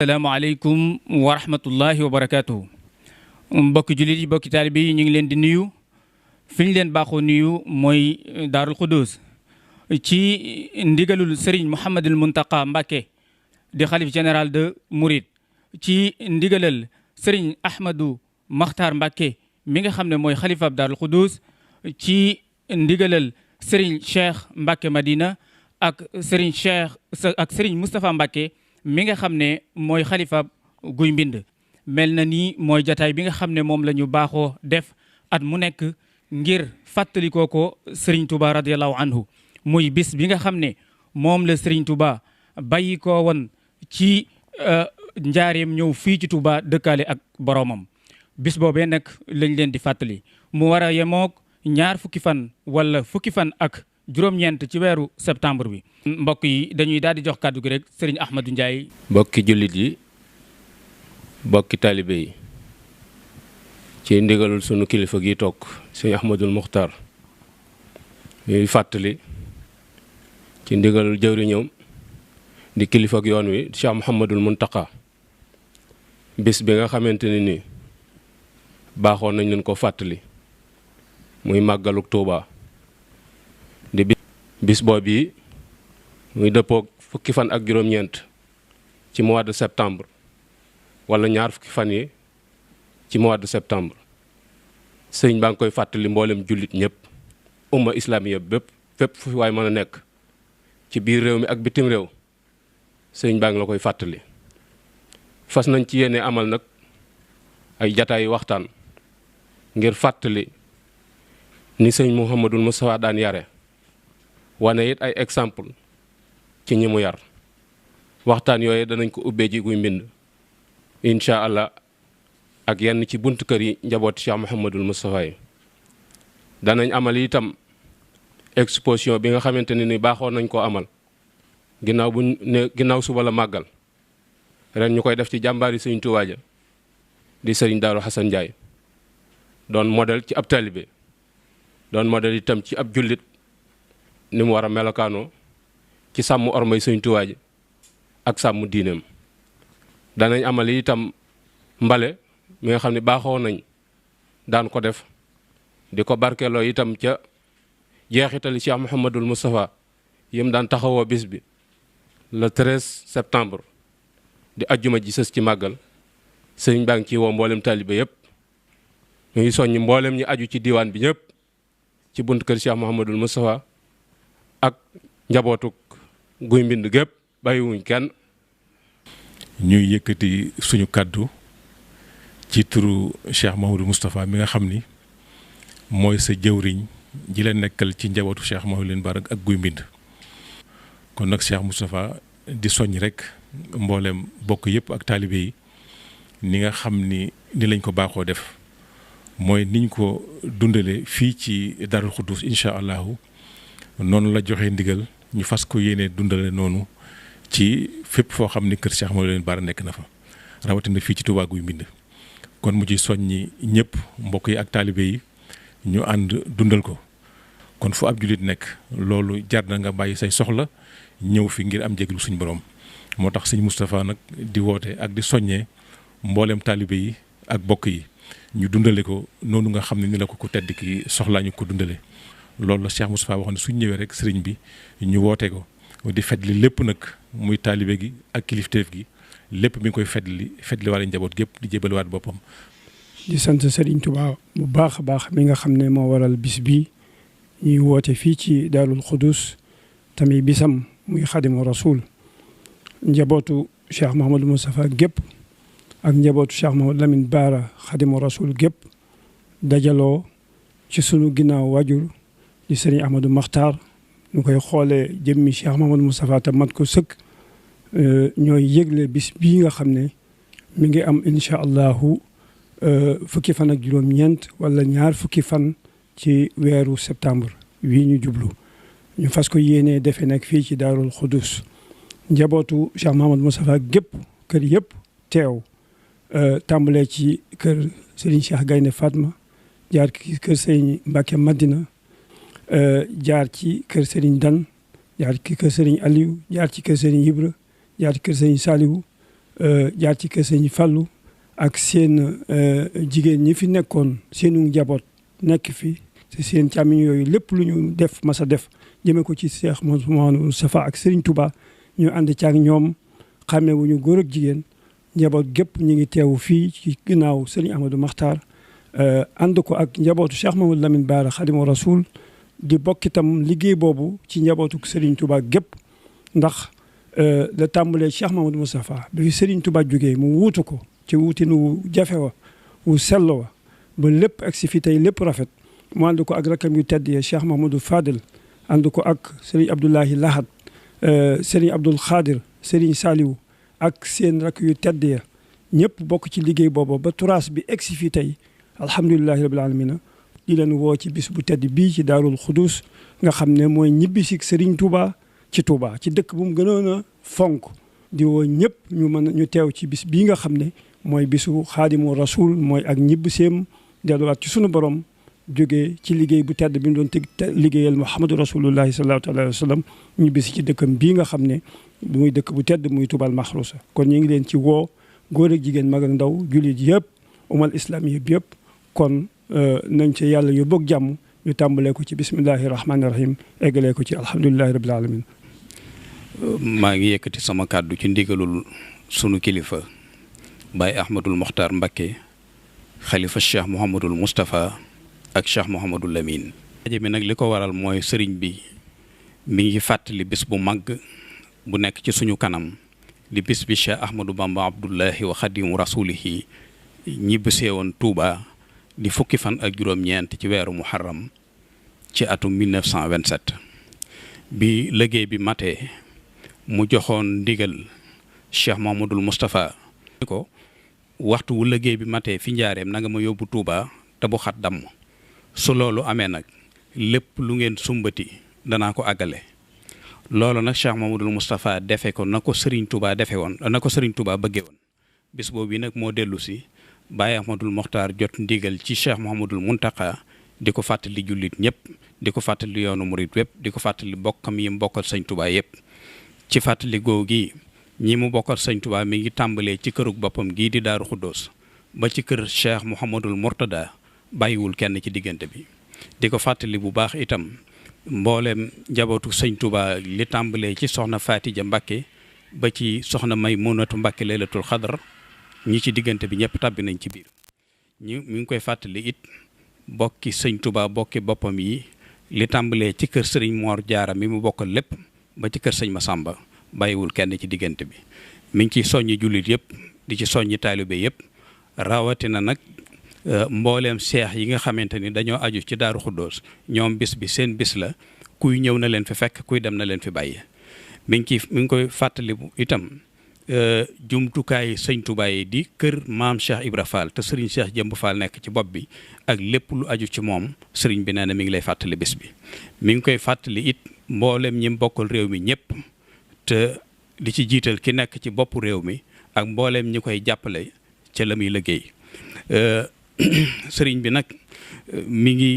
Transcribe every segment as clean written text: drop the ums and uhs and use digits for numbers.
asalaamaaleykum wa rahmatullahi wa barakaatuhu. mbokki jullit yi mbokki taalibe yi ñu ngi leen di nuyu fi ñu leen baaxoo nuyu mooy Daarul Xudoos ci ndigalul Serigne Mouhamadul Muntaqa Mbacké di xalif général de Mouride ci ndigalal Serigne Ahmadou Makhtar Mbacké mi nga xam ne mooy xalifab Daarul Xudoos ci ndigalal Serigne Cheikh Mbacké Madina ak Serigne Moustapha Mbacké mi nga xam ne mooy xalifa guy mbind mel na ni mooy jataay bi nga xam ne moom la ñu baaxoo def at mu nekk ngir fàttalikoo ko Serigne Touba radiallahu anhu muy bis bi nga xam ne moom la Serigne Touba bàyyi ko woon ci njaareem ñëw fii ci Touba dëkkaale ak boromam bis boobee nag lañ leen di fàttali mu war a yemoog ñaar fukki fan wala fukki fan ak juróom-ñeent ci weeru septembre bi. mbokk yi dañuy daal di jox kàddu gi rek Serigne Ahmadou Ndiaye. mbokki jullit yi mbokki taalibe yi ci ndigalul sunu kilifa gi toog Serigne Ahmadul Muxtar ñuy fàttali ci ndigalul jëwriñam di kilifa ak yoon wi Cheikh Mouhamadul Muntaqa bis bi nga xamante ne ni baaxoon nañ leen ko fàttali muy màggaluk Tuuba di bis boobu yi muy dëppoog fukki fan ak juróom-ñeent ci mois de septembre wala ñaar fukki fan yi ci mois de septembre sëñ baa ngi koy fàttali mboolem jullit ñëpp umma islamiya bépp fépp fu waay mën a nekk ci biir réew mi ak bitim réew sëñ baa ngi la koy fàttali. fas nañ ci yéene amal nag ay jataay waxtaan ngir fàttali ni sëñ Mouhamadul Moustapha daan yare wane it ay exemple ci ñi mu yar waxtaan yooyu danañ ko ubbee ji guy mbind incha allah ak yenn ci buntu kër yi njabooti Cheikh Mouhamadul Moustapha yi danañ amal itam exposition bi nga xamante ne ni baaxoon nañ koo amal ginnaaw suba la màggal ren ñu koy def ci jàmbaari Sëriñ Tuubaa ja di Sëriñ Daaru Xasan Njaay doon modèle ci ab taalibe doon modèle itam ci ab jullit ni mu war a melokaanoo ci sàmm ormay Sëriñ Tuubaa ji ak sàmm diineem danañ amal itam mbale mi nga xam ne baaxoo nañ daan ko def di ko barkeeloo itam ca jeexitali Cheikh Mouhamadul Moustapha yim daan taxawoo bis bi le 13 septembre di ajjuma ji sës ci màggal sëriñ baa ngi ci woo mboolem taalibe yëpp ñu ngi soññ mboolem ñi aju ci diwaan bi ñëpp ci bunt kër Cheikh Mouhamadul Moustapha ak njabootuk guy mbind gépp bàyyiwuñ kenn. ñuy yëkkati suñu kàddu ci turu Cheikh Mouhamadul Moustapha mi nga xam ni mooy sa jëwriñ ji la nekkal ci njabootu Cheikh Mouhamadul Barak ak guy mbind kon nag Cheikh Moustapha di soññ rek mboolem bokk yëpp ak taalibe yi ni nga xam ni lañ ko baaxoo def mooy niñ ko dundale fii ci Daarul Xudoos incha allahu noonu la joxe ndigal ñu fas ko yéene dundale noonu ci fépp foo xam ni kër Cheikh Mouhamadul Bara nekk na fa rawatina fii ci Touba guy mbind kon mu ci soññi ñëpp mbokk yi ak taalibe yi ñu ànd dundal ko kon fu ab jullit nekk loolu jar na nga bàyyi say soxla ñëw fi ngir am jéglu suñu borom moo tax sëñ Moustapha nag di woote ak di soññee mboolem taalibe yi ak bokk yi ñu dundale ko noonu nga xam ne ni la ko ku tedd ki soxlaa ñu ko dundale loolu la Cheikh Moustapha wax ne suñ ñëwee rek sëriñ bi ñu woote ko di fetli lépp nag muy taalibe gi ak kilifteef gi lépp mi ngi koy fetli waale njaboot gépp di jébalewaat boppam. di sant Serigne Touba bu baax a baax mi nga xam ne moo waral bis bi ñuy woote fii ci Daarul Xudoos tamit bisam muy Xadimu Rasul njabootu Cheikh Mouhamadou Moustapha gépp ak njabootu Cheikh Mouhamadou Lamine Bara Xadimu Rasul gépp dajaloo ci sunu ginnaaw waajur di Serigne Ahmadou Makhtar ñu koy xoolee jëmmi Cheikh Mouhamadou Moustapha te mat ko sëkk ñooy yëgle bis bii nga xam ne mi ngi am incha allahu fukki fan ak juróom-ñeent wala ñaar fukki fan ci weeru septembre wii ñu jublu ñu fas ko yéenee defe nag fii ci Daarul Xudoos njabootu Cheikh Mouhamadou Moustapha gépp kër yëpp teew tàmbalee ci kër Serigne Cheikh Gaynde Fatma jaar ci kër Serigne Mbacké Madina jaar ci kër Serigne Dan jaar ci kër Serigne Aliou jaar ci kër Serigne Ibra jaar ci kër Serigne Saliou jaar ci kër Sëñ Fallu ak seen jigéen ñi fi nekkoon seenu njaboot nekk fi ci seen càmmiñ yooyu lépp lu ñu def masa def jëmee ko ci Cheikh Mouhamadou Moustapha ak Serigne Touba ñu ànd ci ak ñoom xàmmee wu ñu góor ak jigéen njaboot gépp ñu ngi teewu fii ci ginnaaw Serigne Ahmadou Makhtar ànd ko ak njabootu Cheikh Mamadou Lamine Bara Khadimu Rasoul di bokk itam liggéey boobu ci njabootu Serigne Touba gépp ndax la tàmbalee Cheikh Mamadou Moustapha bi fi Serigne Touba jógee mu wuutu ko ci wuutin wu jafe wa wu sell wa ba lépp ak si fi tey lépp rafet mu ànd ko ak rakam yu tedd ya Cheikh Mamadou Fadel ànd ko ak Serigne Abdoulahi Lahad Serigne Abdoul Khadir Serigne Saliou ak seen rak yu tedd ya ñëpp bokk ci liggéey boobu ba turaas bi egg si fii tey alhamdulilahi rabbil alamina di leen woo ci bis bu tedd bii ci Daarul Xudus nga xam ne mooy ñibbisi Serigne Touba ci Touba ci dëkk bu mu gënoon a fonk di woo ñëpp ñu teew ci bis bii nga xam ne mooy bisu Xaadimu Rasul mooy ak ñibbiseem delluwaat ci sunu borom jógee ci liggéey bu tedd bi mu doon liggéeyal Muhammadu Rasulullahi sallallahu alayhi wa sallam ñibbisi ci dëkkam bii nga xam ne muy dëkk bu tedd muy Touba al Maxruusa kon ñu ngi leen ci woo góor ak jigéen mag ak ndaw jullit yëpp umal islam yëpp kon nañ ci yàlla yu bëgg jàmm ñu tàmbalee ko ci bismillahi rahmaani rahim eggalee ko ci alhamdulilahi rabbil alamin maa ngi yëkkati sama kàddu ci ndigalul sunu kilifa Baye Ahmadul Mokhtar Mbacké xalifa Cheikh Mouhamadul Moustapha ak Cheikh Mouhamadul Lamine. daje mi nag li ko waral mooy sëriñ bi mi ngi fàttali bis bu màgg bu nekk ci suñu kanam di bis bi Cheikh Ahmadou Bamba Abdullahi wa Xadimu Rasulihi ñibbisee woon Touba di fukki fan ak juróom-ñeent ci weeru Muharram ci atum 1927 bi liggéey bi matee mu joxoon ndigal Cheikh Mouhamadul Moustapha ko waxtu wu liggéey bi matee fi njaareem na nga ma yóbbu Touba te bu xat damm su loolu amee nag lépp lu ngeen sumbati danaa ko àggale loolu nag Cheikh Mouhamadul Moustapha defe ko na ko Serigne Touba defe woon na ko Serigne Touba bëggee woon bis boobu nag moo dellu si Baye Ahmadul Mokhtar jot ndigal ci Cheikh Mouhamadul Muntaka di ko fàttali jullit ñëpp di ko fàttali yoonu murit wépp di ko fàttali bokkam yi mu bokkal Sëñ Touba yëpp ci fàttali googu gi ñi mu bokkal Sëñ Touba mi ngi tàmbalee ci kërug boppam gii di Daaru Xuddoos ba ci kër Cheikh Mouhamadul Mourtada bàyyiwul kenn ci diggante bi di ko fàttali bu baax itam mboolem njabootu Sëñ Touba li tàmbalee ci soxna Fatija Mbacké ba ci soxna Maymunatu Mbacké Laylatul Xadar ñi ci diggante bi ñëpp tàbbi nañ ci biir mi ngi koy fàttali it bokki Sëñ Touba bokki boppam yi li tàmbalee ci kër Sëriñ Moor Jaara mi mu bokkal lépp ba ci kër Sëñ Masamba bàyyiwul kenn ci diggante bi mi ngi ciy soññi jullit yëpp di ci soññi taalibe yëpp rawatina nag mbooleem seex yi nga xamante ni dañoo aju ci Daaru Xuddoos ñoom bis bi seen bis la kuy ñëw na leen fi fekk kuy dem na leen fi bàyyi mi ngi koy fàttali itam jumtukaay Sëñ Touba yi di kër maam Cheikh Ibra Fall te Serigne Cheikh Jëmb Fall nekk ci bopp bi ak lépp lu aju ci moom Serigne bi nee na mi ngi lay fàttali bis bi mi ngi koy fàttali it mboolem ñi bokkal réew mi ñëpp te di ci jiital ki nekk ci boppu réew mi ak mbooleem ñi koy jàppale ca la muy liggéey sëriñ bi nag mi ngi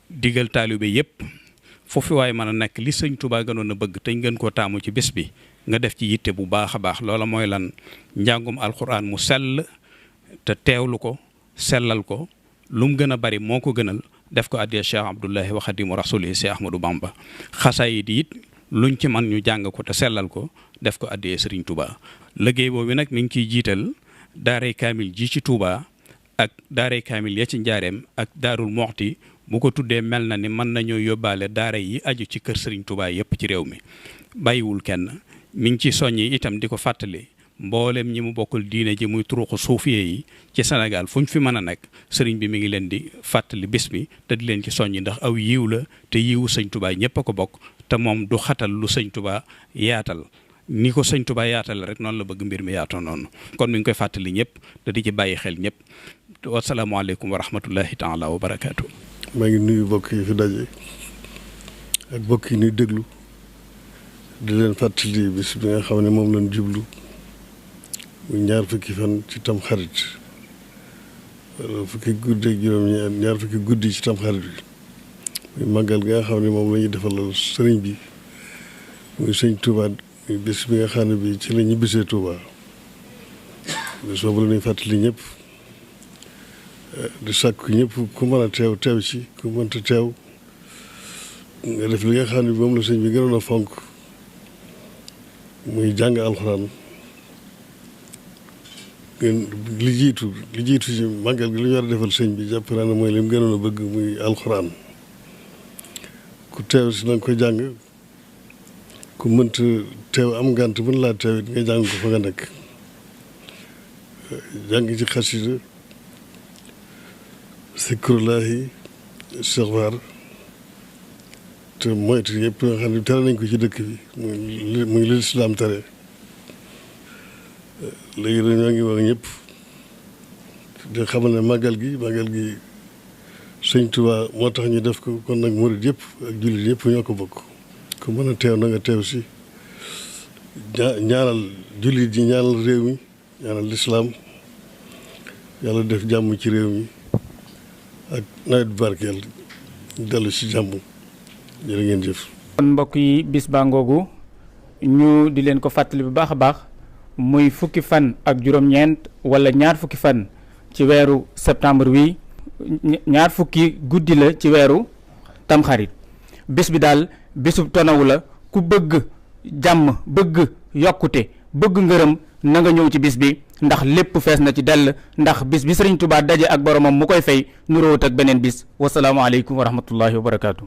digal taalibe yëpp foofu waaye mën a nekk li Sëñ Touba gënoon a bëgg te ñu gën koo taamu ci bés bi nga def ci yitte bu baax a baax loola mooy lan njàngum alxuraan mu sell te teewlu ko sellal ko lu mu gën a bari moo ko gënal def ko addiya Cheikh Abdullahi wa Xadimu Rasulihi Cheikh Ahmadou Bamba xasaayid it luñ ci man ñu jàng ko te sellal ko def ko addiya Sëriñ Touba liggéey boobu nag mi ngi ciy jiital daaray kaamil ji ci Touba ak daaray kaamil ya ci njaareem ak daarul moxti bu ko tuddee mel na ni mën nañoo yóbbaale daara yi aju ci kër Sëriñ Touba yëpp ci réew mi bàyyiwul kenn mi ngi ci soññi itam di ko fàttali mboolem ñi mu bokkul diine ji muy turuxu suufiye yi ci Sénégal fu ñu fi mën a nekk sëriñ bi mi ngi leen di fàttali bis bi te di leen ci soññi ndax aw yiw la te yiwu Sëñ Touba ñëpp a ko bokk te moom du xatal lu Sëñ Touba yaatal ni ko Sëñ Touba yaatal rek noonu la bëgg mbir mi yaatoo noonu kon mi ngi koy fàttali ñëpp te di ci bàyyi xel ñëpp wasalaamaaleykum wa rahmatullahi taala wa barakaatu. maa ngi nuyu mbokk yi fi daje ak mbokk yi ñuy déglu di leen fàttali bis bi nga xam ne moom lañ jublu muy ñaar fukki fan ci tam xarit wala fukki guddi ak juróom-ñaar ñaar fukki guddi ci tam xarit bi muy màggal gi nga xam ne moom la ñuy defalal sëriñ bi muy Sëñ Touba muy bis bi nga xam ne bi ci la ñu bisee Touba bis boobu la ñuy fàttali ñëpp di sàkku ñëpp ku mën a teew teew ci ku mënta teew nga def li nga xam ne moom la sëñ bi gënoon a fonk muy jàng alxuraan li jiitu ci màggal gi li ñu war a defal sëñ bi jàpp naa ne mooy li mu gënoon a bëgg muy alxuraan ku teew si na nga koy jàng ku mënta teew am ngànt mën laa teew it nga jàng ko fa nga nekk jàng ci xasida sikrullahi sixfaar te moytu yëpp nga xam ne tere nañ ko ci dëkk bi muy li lislaam tere léegi dañoo ngi wax ñëpp di xamal ne màggal gi sëñ Tuubaa moo tax ñu def ko kon nag murit yëpp ak jullit yëpp ñoo ko bokk ku mën a teew na nga teew si ñaanal jullit ji ñaanal réew mi ñaanal lislaam yàlla def jàmm ci réew mi ak nawet barkeel dellu si jàmm jërë ngeen jëf. kon mbokk yi bis baa ngoogu ñu di leen ko fàttali bu baax a baax muy fukki fan ak juróom-ñeent wala ñaar fukki fan ci weeru septembre wi ñaar fukki guddi la ci weeru tamxarit bis bi daal bisub tonawu la ku bëgg jàmm bëgg yokkute bëgg ngërëm na nga ñëw ci bis bi ndax lépp fees na ci dell ndax bis bi Sëriñ Tuubaa daje ak boromam mu koy fay nuróowut ak beneen bis wasalaamualeykum wa rahmatullahi wa barakaatu.